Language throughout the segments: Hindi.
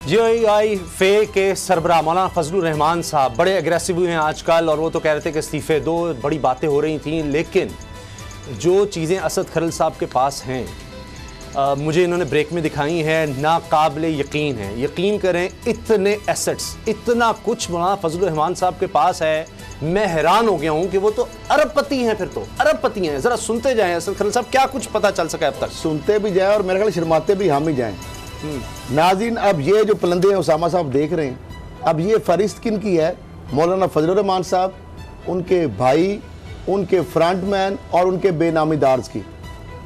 GOI फे के सरबराह मौलाना फजलुर रहमान साहब बड़े एग्रेसिव हुए हैं आजकल, और वो तो कह रहे थे कि इस्तीफे दो, बड़ी बातें हो रही थी। लेकिन जो चीज़ें असद खरल साहब के पास हैं, मुझे इन्होंने ब्रेक में दिखाई हैं, नाकाबिले यकीन है। यकीन करें, इतने एसेट्स, इतना कुछ मौलाना फजलुर रहमान साहब के पास है, मैं हैरान हो गया हूँ कि वो तो अरबपति हैं। फिर तो अरबपति हैं। ज़रा सुनते जाएं असद खरल साहब, क्या कुछ पता चल सका अब तक। सुनते भी जाए और मेरे ख्याल शर्माते भी हम ही जाएं। नाज़रीन, अब ये जो पलंदे हैं उसामा साहब देख रहे हैं, अब ये फरिश्त किन की है? मौलाना फजलुर रहमान साहब, उनके भाई, उनके फ्रंटमैन और उनके बेनामीदार्स की।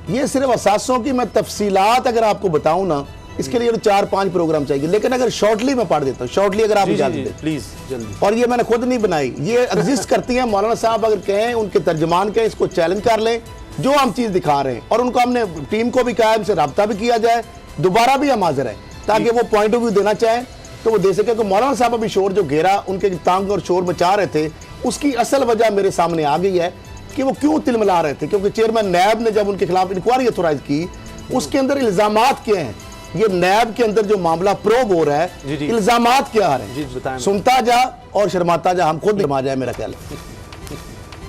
ये सिर्फ असासों की मैं तफसीलात अगर आपको बताऊं ना, इसके लिए 4-5 प्रोग्राम चाहिए। लेकिन अगर शॉर्टली मैं पढ़ देता हूँ, शॉर्टली अगर आप इजाजत दें प्लीज जल्दी। और ये मैंने खुद नहीं बनाई, ये एग्जिस्ट करती हैं। मौलाना साहब अगर कहें, उनके तर्जमान कहें, इसको चैलेंज कर लें जो हम चीज़ दिखा रहे हैं। और उनको हमने टीम को भी कहा, इनसे रब्ता भी किया जाए, दोबारा भी हम हाजिर हैं ताकि वो पॉइंट ऑफ व्यू देना चाहें तो वो दे सके। तो मौलाना साहब अभी शोर जो घेरा उनके तांग और शोर मचा रहे थे, उसकी असल वजह मेरे सामने आ गई है कि वो क्यों तिलमिला रहे थे। क्योंकि चेयरमैन नैब ने जब उनके खिलाफ इंक्वायरी अथोराइज की, उसके अंदर इल्जामात क्या हैं, ये नैब के अंदर जो मामला प्रोब हो रहा है, इल्जामात क्या आ रहे हैं, सुनता जा और शर्माता जा, हम खुद शर्मा जाए मेरा ख्याल है।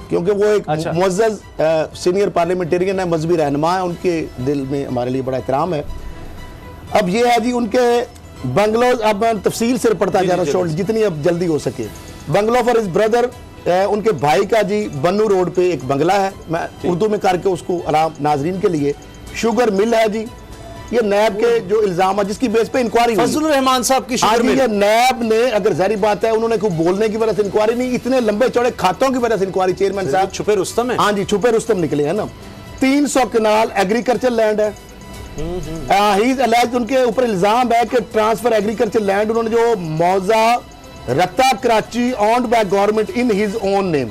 क्योंकि वो एक मुअज़्ज़ज़ सीनियर पार्लियामेंटेरियन है, मजहबी रहनुमा है, उनके दिल में हमारे लिए बड़ा एहतराम है। अब ये है जी उनके बंगलो, अब मैं तफसील से पढ़ता जा रहा हूँ जितनी अब जल्दी हो सके। बंगलो फॉर हिज ब्रदर, उनके भाई का जी बन्नू रोड पे एक बंगला है, मैं उर्दू में करके उसको आराम नाजरीन के लिए। शुगर मिल है जी, ये नैब के जो इल्जाम है जिसकी बेस पे इंक्वायरी फजलुर रहमान साहब की शुगर मिल, ये नैब ने, अगर जारी बात है, उन्होंने खूब बोलने की वजह से इंक्वायरी नहीं, इतने लंबे चौड़े खातों की वजह से इंक्वायरी। चेयरमैन साहब छुपे रुस्तम है। हाँ जी, छुपे रुस्तम निकले हैं ना। 300 कनाल एग्रीकल्चर लैंड है। उनके ऊपर इल्जाम है कि ट्रांसफर एग्रीकल्चर लैंड उन्होंने जो Mauza Ratta Karachi owned by government in his own name,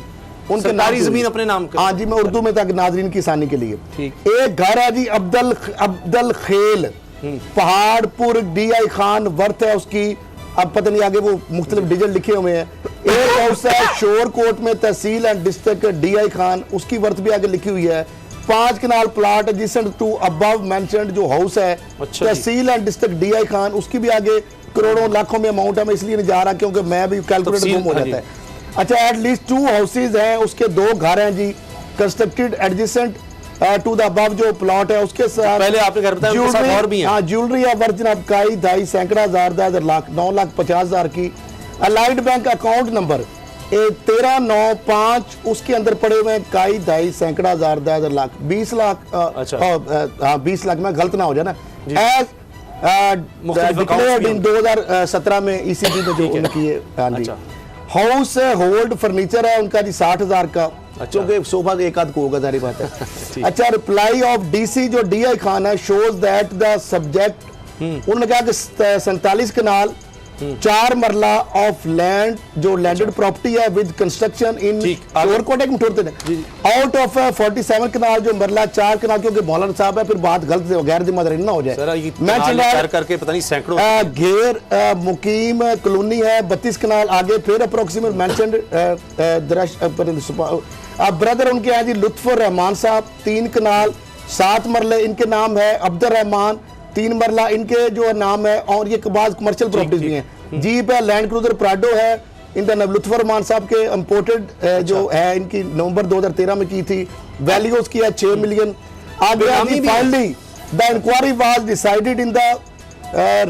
उनके नारी जमीन अपने नाम का। हाँ जी, मैं उर्दू में ताकि नाजरीन की आसानी के लिए। एक घर है जी अब्दुल खेल, पहाड़पुर, DI खान वर्थ है उसकी, अब पता नहीं आगे वो मुख्तलिफ डिजिटल लिखे हुए हैं। एक हाउस है शोरकोट में, tehsil and district DI Khan, उसकी वर्थ भी आगे लिखी हुई है। 5 kanal plot adjacent to above mentioned जो हाउस है, tehsil and district DI Khan, उसकी भी आगे करोड़ों लाखों में अमाउंट है। मैं इसलिए नहीं जा रहा क्योंकि मैं भी कैलकुलेटर गुम हो जाता है। अच्छा, एटलीस्ट 2 हाउसेज हैं, उसके 2 घर हैं जी, constructed adjacent to the above जो प्लॉट है, उसके साथ पहले आपने घर बताया उनके साथ और भी हैं। हाँ, ज्वेलरी है वर्थ जनाब काई 2.5 सैकड़ा हज़ार 10 लाख 9,50,000 की। अलाइड बैंक अकाउंट नंबर 1395 उसके अंदर पड़े हुए हैं काई 2.5 सैकड़ा हज़ार 10 लाख 20 लाख। हाँ 20 लाख, में गलत ना हो जाए ना। एज डिक्लेयर्ड इन 2017 में ECB में जो उनकी है। हाँ जी, हाउस होल्ड फर्नीचर है उनका जी 60,000 का, क्योंकि सोफा एक आध को होगा, सारी बात है। अच्छा, रिप्लाई ऑफ DC जो DI खान है शोज दैट द सब्जेक्ट, उन्होंने कहा कि 47 कनाल 4 मरला ऑफ लैंड जो लैंडेड प्रॉपर्टी है with construction in Shorkot out of 47 कनाल जो मरला 4 कनाल, क्योंकि मौलाना साहब है, फिर बात गलत गैर जिम्मेदारी ना हो जाए। मैं चला करके पता नहीं सैकड़ों घेर मुकीम कॉलोनी है 32 कनाल आगे, फिर अप्रोक्सीमेट मेंशन्ड ब्रदर उनके हैं जी लुत्फुर रहमान साहब 3 कनाल 7 मरले इनके नाम है। अब्दुल रहमान 3 मरला इनके जो नाम है, और ये बाद कमर्शियल प्रॉपर्टीज भी हैं। जीप है, लैंड क्रूजर प्राडो है, इनका लुत्फुर रहमान साहब के इंपोर्टेड जो है, इनकी नवंबर 2013 में की थी, वैल्यू उसकी है 6 मिलियन। आगे finally the inquiry was decided in the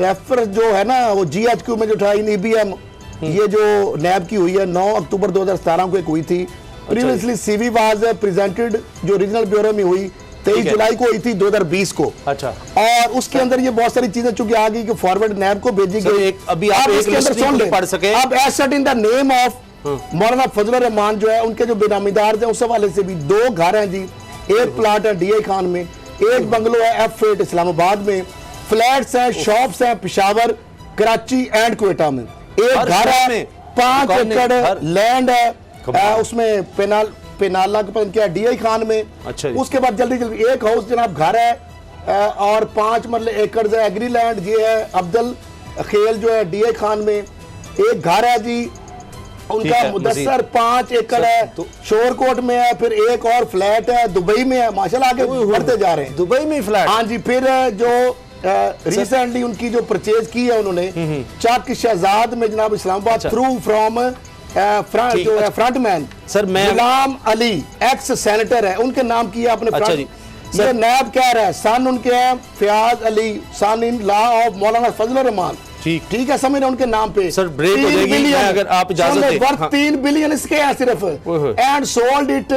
refer जो है ना, वो GHQ में जो था इन EBM, ये जो नैब की हुई है 9 अक्टूबर 2017 को एक हुई थी। प्रीवियसली CV वाज प्रेजेंटेड जो रीजनल ब्यूरो में हुई 23 जुलाई को हुई थी 2020 को। अच्छा, और उसके अंदर ये बहुत सारी चीजें चूंकि आ गई कि फॉरवर्ड नैब को भेजी गई। अभी आप एक लिस्ट पढ़ सके। अब asset in the name of मौलाना फजलुर रहमान जो है, उनके जो बेनामीदार हैं उस हवाले से भी 2 घर हैं जी, एक प्लाट है DI खान में, एक बंगलो है F8 इस्लामाबाद में, फ्लैट्स हैं, शॉप्स हैं पेशावर, कराची एंड क्वेटा में, एक घर है 5 एकड़ लैंड है उसमें पेनाला क्या DI खान में। अच्छा, उसके बाद जल्दी जल्दी एक हाउस जनाब घर है और 5 मरले एकड़ है एग्री लैंड, ये है अब्दुल खेल जो है DI खान में। एक घर है जी उनका मुदस्सर 5 एकड़ है शोरकोट में है। फिर एक और फ्लैट है दुबई में है, माशाल्लाह आगे बढ़ते जा रहे हैं, दुबई में फ्लैट। हाँ जी, फिर जो रिसेंटली उनकी जो परचेज की है उन्होंने चक शहजाद में जनाब इस्लामाबाद थ्रू फ्रॉम जो है फ्रंटमैन सर मैं गुलाम अली एक्स सेनेटर है उनके नाम किया आपने। अच्छा जी ये नैब कह रहा है सन उनके हैं फयाज अली सन इन लॉ ऑफ मौलाना फजलुर रहमान। ठीक है समझ रहे उनके नाम पे सर ब्रेक हो जाएगी अगर आप इजाजत दें। वर्थ 3 बिलियन इसके हैं सिर्फ and sold it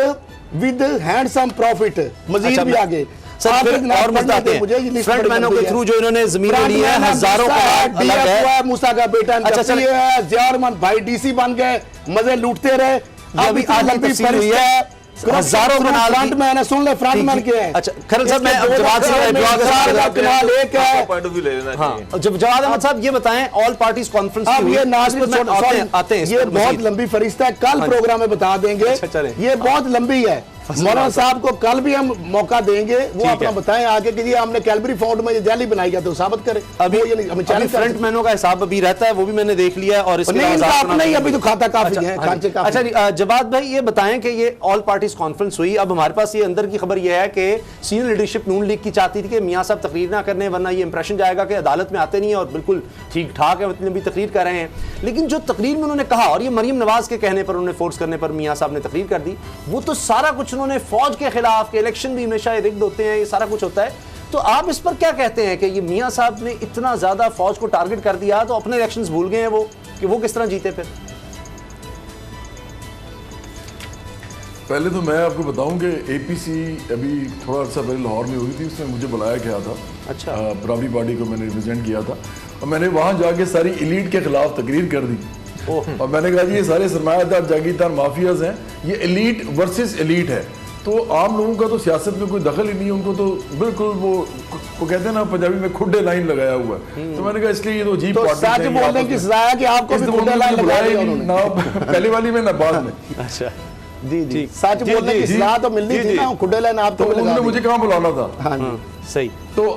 with handsome profit. Majeed भी आगे और बताते हैं फ्रंटमैनों के थ्रू जो इन्होंने जमीन ली है हजारों अलग है। मूसा का बेटा जियारमान भाई डीसी बन गए मजे लूटते रहे। अभी आधी तफसील हुई है हजारों फ्रंटमैन है सुन ले फ्रंटमैन के हैं। अच्छा खैर साहब मैं जवाद अहमद साहब ये बताएं ऑल पार्टीज कॉन्फ्रेंस आते हैं ये बहुत लंबी फरिश्ता है कल प्रोग्राम में बता देंगे। ये बहुत लंबी है मौलाना साहब को कल भी हम मौका देंगे वो अपना बताएं आगे कि ये हमने कैलबरी फाउंड में ये जाली बनाई गया तो साबित करें। अभी फ्रंटमैनों का हिसाब अभी रहता है वो भी मैंने देख लिया है और नहीं अभी तो खाता काफी है। अच्छा जवाद भाई ये बताएं कि ये ऑल पार्टीज कॉन्फ्रेंस हुई अब हमारे पास ये अंदर की खबर ये है कि सीनियर लीडरशिप नून लीग की चाहती थी कि मियां साहब तकरीर ना करने वरना ये इंप्रेशन जाएगा कि अदालत में आते नहीं है और बिल्कुल ठीक ठाक है उतने भी तकरीर कर रहे हैं। लेकिन जो तकरीर में उन्होंने कहा और ये मरियम नवाज के कहने पर उन्होंने फोर्स करने पर मियां साहब ने तकरीर कर दी वो तो सारा कुछ उन्होंने फौज के खिलाफ के इलेक्शन भी हमेशा रिग्ड होते हैं ये सारा कुछ होता है। तो आप इस पर क्या कहते हैं कि ये मियां साहब ने इतना ज्यादा फौज को टारगेट कर दिया तो अपने इलेक्शंस भूल गए हैं वो कि वो किस तरह जीते फिर? पहले तो मैं आपको बताऊं कि एपीसी अभी थोड़ा अर्सा पहले लाहौर में हुई थी उसमें मुझे बुलाया गया था। अच्छा बराबरी पार्टी को मैंने रिप्रेजेंट किया था और मैंने वहां जाके सारी एलीट के खिलाफ तकरीर कर दी और मैंने कहा जी ये सारे सरमायादार जागीरदार माफियाज हैं ये एलीट वर्सेस एलीट है तो आम लोगों का तो सियासत में कोई दखल ही नहीं है उनको तो बिल्कुल वो कहते हैं ना पंजाबी में खुड्डे लाइन लगाया हुआ है। तो मैंने कहा इसलिए ये तो अजीब पहले वाली में ना बाद में। अच्छा जी सच बोलने की सलाह तो मिलनी थी ना खुड्डे लाइन आपको उन्होंने मुझे कहाँ बुलाना था। सही तो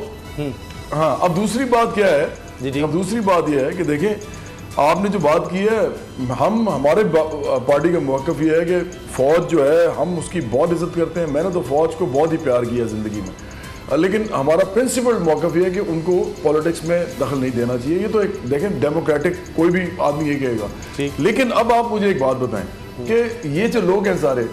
हाँ अब दूसरी बात क्या है अब दूसरी बात यह है कि देखें आपने जो बात की है हम हमारे पार्टी का मौक़िफ़ ये है कि फ़ौज जो है हम उसकी बहुत इज़्ज़त करते हैं। मैंने तो फ़ौज को बहुत ही प्यार किया ज़िंदगी में लेकिन हमारा प्रिंसिपल मौक़िफ़ ये है कि उनको पॉलिटिक्स में दखल नहीं देना चाहिए। ये तो एक देखें डेमोक्रेटिक कोई भी आदमी ये कहेगा। लेकिन अब आप मुझे एक बात बताएं कि ये जो लोग हैं सारे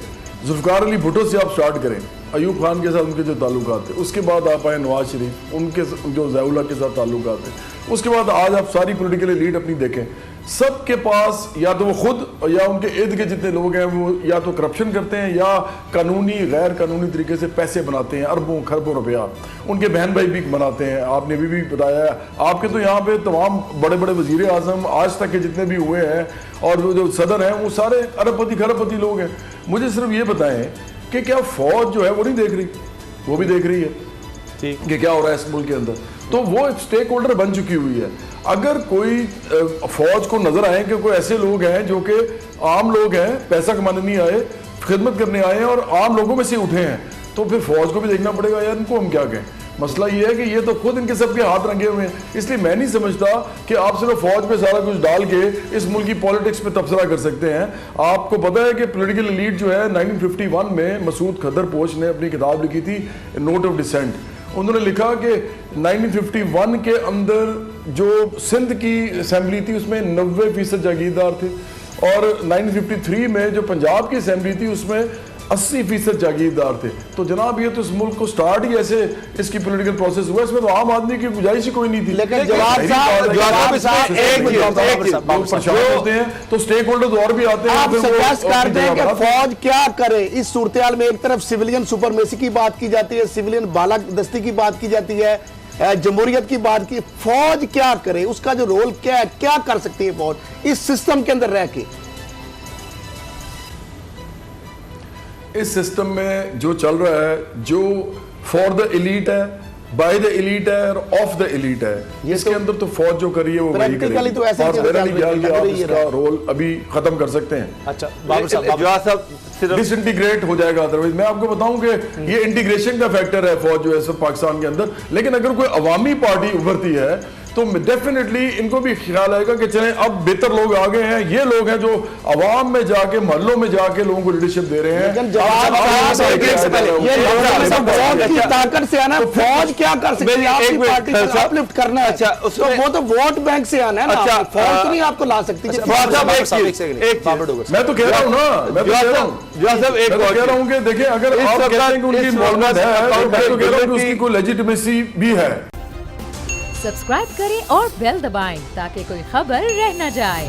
जुल्फ़िकार अली भुट्टो से आप स्टार्ट करें अयूब खान के साथ उनके जो ताल्लुकात थे उसके बाद आप आए नवाज शरीफ उनके जो ज़ियाउल्लाह के साथ ताल्लुकात थे उसके बाद आज आप सारी पॉलिटिकल लीड अपनी देखें सबके पास या तो वो खुद या उनके इर्द के जितने लोग हैं वो या तो करप्शन करते हैं या कानूनी गैर कानूनी तरीके से पैसे बनाते हैं अरबों खरबों रुपया उनके बहन भाई भी बनाते हैं। आपने भी बताया आपके तो यहाँ पे तमाम बड़े बड़े वजीर आज़म आज तक के जितने भी हुए हैं और जो सदर हैं वो सारे अरबपति खरबपति लोग हैं। मुझे सिर्फ ये बताएं कि क्या फौज जो है वो नहीं देख रही वो भी देख रही है कि क्या हो रहा है इस मुल्क के अंदर तो वो एक स्टेक होल्डर बन चुकी हुई है। अगर कोई फौज को नजर आए कि कोई ऐसे लोग हैं जो कि आम लोग हैं पैसा कमाने नहीं आए खिदमत करने आए हैं और आम लोगों में से उठे हैं तो फिर फौज को भी देखना पड़ेगा यार इनको हम क्या कहें। मसला ये है कि ये तो खुद इनके सबके हाथ रंगे हुए हैं। इसलिए मैं नहीं समझता कि आप सिर्फ फौज पे सारा कुछ डाल के इस मुल्क की पॉलिटिक्स पे तबसरा कर सकते हैं। आपको पता है कि पॉलिटिकल एलीट जो है 1951 में मसूद खदरपोश ने अपनी किताब लिखी थी नोट ऑफ डिसेंट। उन्होंने लिखा कि 1951 के अंदर जो सिंध की असेंबली थी उसमें 90% जागीरदार थे और 1953 में जो पंजाब की असेंबली थी उसमें 80% जागीरदार थे। तो जनाब ये तो इस मुल्क को स्टार्ट ही ऐसे इसकी पॉलिटिकल प्रोसेस हुआ इसमें तो आम आदमी की गुंजाइश ही कोई नहीं थी। लेकिन होते हैं तो स्टेक होल्डर्स और भी आते हैं। आप सजेस्ट कर दें कि फौज क्या करे इस सूरत में। एक तरफ सिविलियन सुपरमेसी की बात की जाती है सिविलियन बालादस्ती की बात की जाती है जमहूरियत की बात की फौज क्या करे उसका जो रोल क्या है क्या कर सकती है फौज इस सिस्टम के अंदर रह के। इस सिस्टम में जो चल रहा है जो फॉर द एलीट है बाय द एलीट है और ऑफ द एलीट है इसके अंदर तो फौज जो करी है वो वही करेगी। तो ऐसे आप इसका रोल अभी खत्म कर सकते हैं। अच्छा बाबर साहब डिसइंटीग्रेट हो जाएगा अदरवाइज। मैं आपको बताऊं कि ये इंटीग्रेशन का फैक्टर है फौज जो है सब पाकिस्तान के अंदर। लेकिन अगर कोई अवामी पार्टी उभरती है तो डेफिनेटली इनको भी ख्याल आएगा कि चलें अब बेहतर लोग आ गए हैं, ये लोग हैं जो अवाम में जाके मोहल्लों में जाके लोगों को लीडरशिप दे रहे हैं। ताकत से आना, फौज क्या कर सकती है आपकी पार्टी को अपलिफ्ट करना है। अच्छा, तो वो तो वोट बैंक से आना है ना, फौज तो नहीं आपको ला सकती। मैं तो कह रहा हूँ ना, मैं तो कह रहा हूँ कि देखिए अगर आप कहते हैं कि उनकी इन्वॉल्वमेंट है तो मैं तो कह रहा हूँ कि उसकी कोई लेजिटिमेसी भी है। सब्सक्राइब करें और बेल दबाएं ताकि कोई खबर रह न जाए।